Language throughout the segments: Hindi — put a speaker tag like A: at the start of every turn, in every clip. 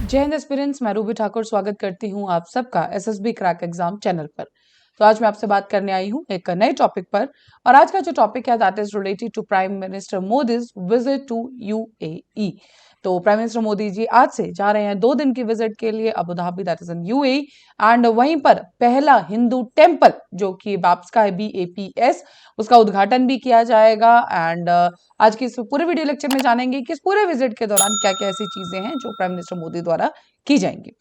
A: जय हिंद एस्पिरेंट्स, मैं रूबी ठाकुर स्वागत करती हूं आप सबका एसएसबी क्रैक एग्जाम चैनल पर। तो आज मैं आपसे बात करने आई हूं एक नए टॉपिक पर, और आज का जो टॉपिक है that is related to prime minister Modi's visit to UAE. तो प्राइम मिनिस्टर मोदी जी आज से जा रहे हैं 2 दिन की विजिट के लिए Abu Dhabi that is in UAE, and वहीं पर पहला हिंदू टेम्पल जो कि बाप्स का है BAPS, उसका उद्घाटन भी किया जाएगा। एंड आज की इस पूरे वीडियो लेक्चर में जानेंगे कि इस पूरे विजिट के दौरान क्या क्या ऐसी चीजें हैं जो प्राइम मिनिस्टर मोदी द्वारा की जाएंगी।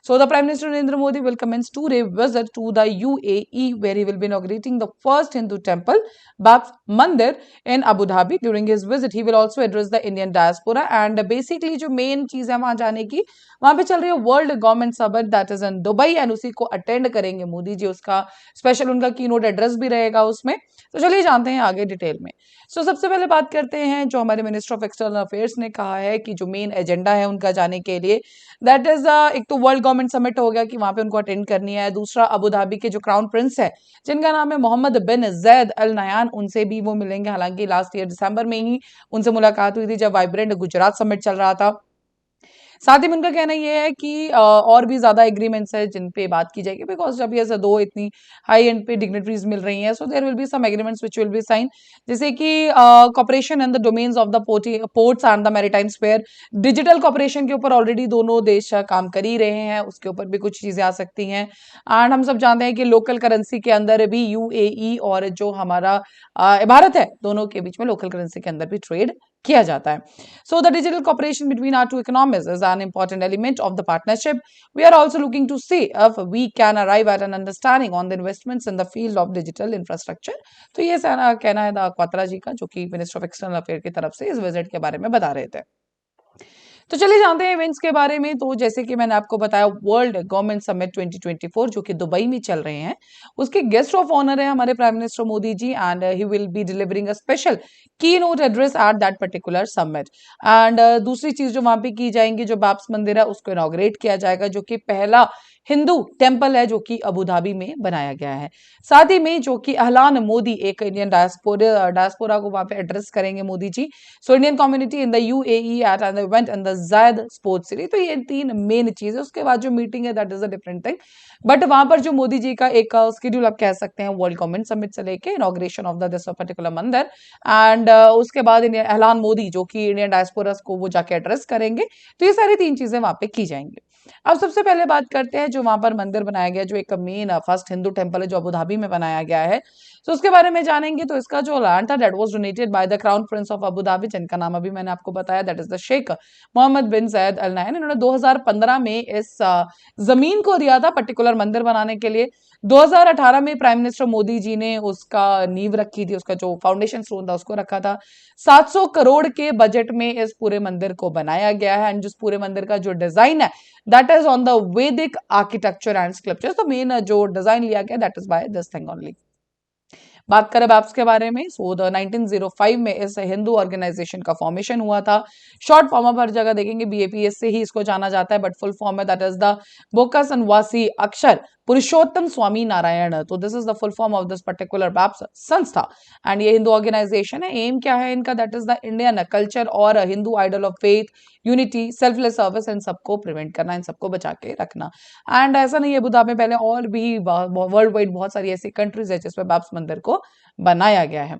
A: So the Prime Minister Narendra Modi will commence today visit to the UAE, where he will be inaugurating the first Hindu temple, Babs Mandir, in Abu Dhabi. During his visit, he will also address the Indian diaspora. And basically जो मेन चीज है वहां जाने की, वहां पे चल रही है world government summit that is in Dubai, and उसी को अटेंड करेंगे मोदी जी। उसका स्पेशल उनका कीनोट एड्रेस भी रहेगा उसमें। तो चलिए जानते हैं आगे डिटेल में। सो सबसे पहले बात करते हैं जो हमारे मिनिस्टर ऑफ एक्सटर्नल अफेयर्स ने कहा है कि जो मेन एजेंडा है उनका जाने के लिए, दैट इज एक तो वर्ल्ड गवर्नमेंट समिट हो गया कि वहां पे उनको अटेंड करनी है। दूसरा अबू धाबी के जो क्राउन प्रिंस है जिनका नाम है मोहम्मद बिन जैद अल नयान, उनसे भी वो मिलेंगे। हालांकि लास्ट ईयर दिसंबर में ही उनसे मुलाकात हुई थी जब वाइब्रेंट गुजरात समिट चल रहा था। साथ ही में उनका कहना यह है कि और भी ज्यादा एग्रीमेंट्स है जिन पे बात की जाएगी, बिकॉज जब ये दो इतनी हाई एंड पे डिग्निटरीज मिल रही हैं, so there will be some agreements which will be sign, जैसे कि cooperation in the domains of the ports and the maritime sphere. Digital cooperation के ऊपर ऑलरेडी दोनों देश काम कर ही रहे हैं, उसके ऊपर भी कुछ चीजें आ सकती हैं। एंड हम सब जानते हैं कि लोकल करेंसी के अंदर भी यूएई और जो हमारा भारत है, दोनों के बीच में लोकल करेंसी के अंदर भी ट्रेड किया जाता है। So the digital cooperation between our two economies is an important element of the partnership. We are also looking to see if we can arrive at an understanding on the investments in the field of digital infrastructure. तो ये कहना है क्वात्रा जी का, जो कि मिनिस्टर ऑफ एक्सटर्नल अफेयर की तरफ से इस विजिट के बारे में बता रहे थे। तो चलिए जानते हैं इवेंट्स के बारे में। तो जैसे कि मैंने आपको बताया, वर्ल्ड गवर्नमेंट समिट 2024 जो कि दुबई में चल रहे हैं, उसके गेस्ट ऑफ ऑनर है हमारे prime minister Modi ji, and he will be delivering a special keynote address at that particular summit. And दूसरी चीज जो वहां पे की जाएंगी, जो बाप्स मंदिर है उसको इनॉग्रेट किया जाएगा, जो कि पहला हिंदू टेम्पल है जो कि अबू धाबी में बनाया गया है। साथ ही में जो कि अहलान मोदी, एक इंडियन डायस्पोरा को वहां पे एड्रेस करेंगे Modi ji. So Indian community in the UAE at an event in the Zayed Sports City. तो ये 3 मेन चीज है। उसके बाद जो मीटिंग है that is a different thing, but वहां पर जो मोदी जी का एक शेड्यूल आप कह सकते हैं वर्ल्ड गवर्नमेंट समिट से लेके inauguration of the this particular मंदिर, एंड उसके बाद एहलान मोदी जो कि इंडियन डायस्पोरा को वो जाके एड्रेस करेंगे। तो ये सारी 3 चीजें वहां पे की जाएंगी। अब सबसे पहले बात करते हैं जो वहां पर मंदिर बनाया गया, जो एक मेन फर्स्ट हिंदू टेम्पल है जो अबू धाबी में बनाया गया है, तो उसके बारे में जानेंगे। तो इसका जो लैंड था that was donated by the crown prince of Abu Dhabi, जिनका नाम अभी मैंने आपको बताया, that is the sheikh Mohammed bin Zayed Al Nahyan. इन्होंने 2015 में इस जमीन को दिया था पर्टिकुलर मंदिर बनाने के लिए। 2018 में प्राइम मिनिस्टर मोदी जी ने उसका नींव रखी थी, उसका जो फाउंडेशन स्टोन था उसको रखा था। 700 करोड़ के बजट में इस पूरे मंदिर को बनाया गया है, एंड जिस पूरे मंदिर का जो डिजाइन है दैट इज ऑन द वैदिक आर्किटेक्चर एंड स्कल्पचर। तो मेन जो डिजाइन लिया गया that is by this thing only. बात करें बाप्स के बारे में, सो द 1905 में इस हिंदू ऑर्गेनाइजेशन का फॉर्मेशन हुआ था। शॉर्ट फॉर्म आप हर जगह देखेंगे BAPS से ही इसको जाना जाता है, बट फुल फॉर्म है that is the Bochasanwasi Akshar Purushottam Swami Narayan. तो this is the full form of this particular BAPS संस्था, एंड ये हिंदू ऑर्गेनाइजेशन है। एम क्या है इनका, that is the Indian culture और Hindu ideal of faith, unity, selfless service, इन सबको प्रिवेंट करना, इन सबको बचा के रखना। एंड ऐसा नहीं है, अबू धाबी में पहले और भी वर्ल्ड वाइड बहुत सारी ऐसी कंट्रीज है जिसमें बाप्स मंदिर को बनाया गया है।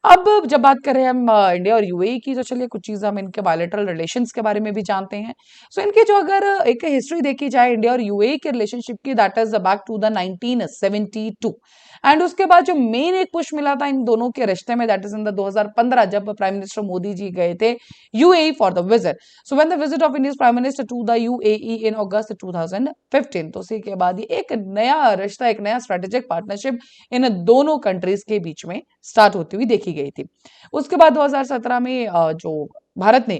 A: अब जब बात करें हम इंडिया और यूएई की, तो चलिए कुछ चीजें हम इनके बायलैटरल रिलेशंस के बारे में भी जानते हैं। सो इनके जो अगर एक हिस्ट्री देखी जाए इंडिया और यूएई के रिलेशनशिप की, that is back to the 1972, and उसके बाद जो मेन एक पुश मिला था इन दोनों के रिश्ते में, दैट इज इन द 2015 जब प्राइम मिनिस्टर मोदी जी गए थे UAE for the visit. So when the visit of India's prime minister to the UAE in August 2015, तो उसी के बाद एक नया रिश्ता, एक नया स्ट्रेटेजिक पार्टनरशिप इन दोनों कंट्रीज के बीच में स्टार्ट होती हुई देखी गई थी। उसके बाद 2017 में जो भारत ने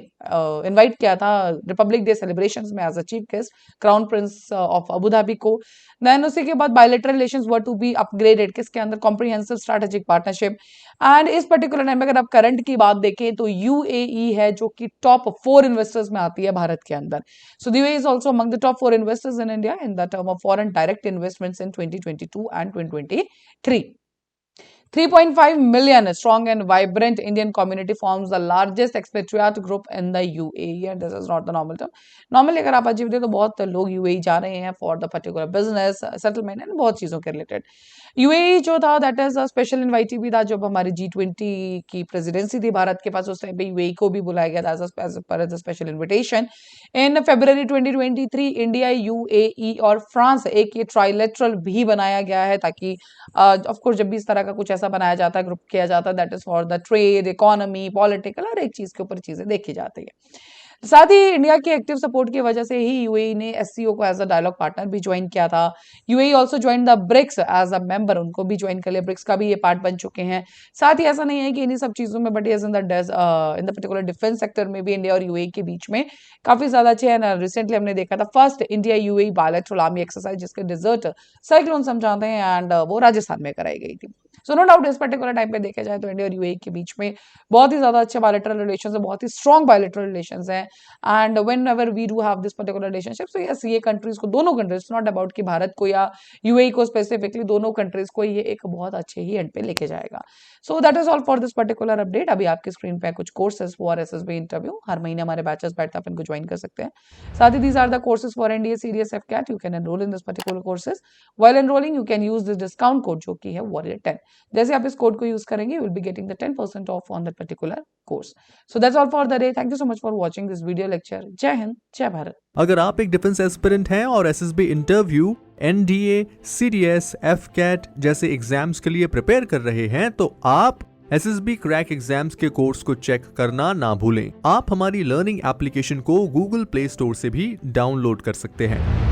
A: इनवाइट किया था रिपब्लिक डे सेलिब्रेशंस में as a chief guest crown prince of Abu Dhabi को। देन उसी के बाद bilateral relations were to be upgraded, किसके अंदर, कॉम्प्रिहेंसिव स्ट्रेटेजिक पार्टनरशिप। एंड इस पर्टिकुलर टाइम में अगर आप करंट की बात देखें तो यूएई है जो कि टॉप 4 इन्वेस्टर्स में आती है भारत के अंदर। So the UAE is also among the top 4 investors in India in the term of foreign direct investments in 2022 and 2023। 3.5 million strong and vibrant Indian community forms the largest expatriate group in the UAE, and this is not the normal term. Normally अगर आप अजीब दे तो बहुत लोग UAE जा रहे हैं for the particular business settlement and बहुत चीज़ों के related. UAE जो था that is a special invitee भी था, जब हमारी G20 की प्रेसिडेंसी थी भारत के पास उस टाइम पे UAE को भी बुलाया गया था as per a special invitation. In February 2023 India, UAE और फ्रांस एक ये ट्राइलेटरल भी बनाया गया है, ताकि ऑफ कोर्स जब भी इस तरह का कुछ ऐसा बनाया जाता है, ग्रुप किया जाता है, that is for the trade, economy, political, हर एक चीज के ऊपर चीजें देखी जाती है। साथ ही इंडिया के एक्टिव सपोर्ट की वजह से ही यूएई ने एससीओ को एज अ डायलॉग पार्टनर भी ज्वाइन किया था। UAE also join the BRICS as a member, उनको भी ज्वाइन कर लिया, ब्रिक्स का भी ये पार्ट बन चुके हैं। साथ ही ऐसा नहीं है कि इन्हीं सब चीजों में, but in the particular defence sector में भी इंडिया और यूएई के बीच में काफी ज्यादा अच्छे हैं। रिसेंटली हमने देखा था first India UAE bilateral army exercise, जिसके डिजर्ट साइक्लोन समझाते हैं, एंड वो राजस्थान में कराई गई थी। सो नो डाउट इस पर्टिकुलर टाइम पे देखा जाए तो इंडिया और यूएई के बीच में बहुत ही ज्यादा अच्छे बायलैटरल रिलेशंस है, बहुत ही स्ट्रॉन्ग बायलैटरल रिलेशंस हैं। And whenever we do have this particular relationship, so yes, ये कंट्रीज को, दोनों कंट्रीज, नॉट अबाउट कि भारत को या यूएई को स्पेसिफिकली, दोनों कंट्रीज को ये एक बहुत अच्छे ही एंड पे लेके जाएगा। So that is all for this particular update. अभी आपकी स्क्रीन पे कुछ कोर्सेज फॉर एसएसबी इंटरव्यू, हर महीने हमारे बैचेस बैठते हैं, आप इनको ज्वाइन कर सकते हैं। साथ ही these are the courses for NDA CDS AFCAT, you can enrol in this particular courses. While enrolling you can use this discount code जो कि है वॉरियर 10। जैसे आप इस कोड को यूज करेंगे, you will be getting the 10% of on that particular course. So that's all for the day. Thank you so much for watching this video lecture. जय हिंद, जय भारत।
B: अगर आप एक डिफेंस एस्पिरेंट हैं और SSB interview, NDA, CDS, AFCAT जैसे एग्जाम्स के लिए प्रिपेयर कर रहे हैं, तो आप एसएसबी क्रैक एग्जाम्स के कोर्स को चेक करना ना भूलें। आप हमारी लर्निंग एप्लीकेशन को गूगल प्ले स्टोर से भी डाउनलोड कर सकते हैं।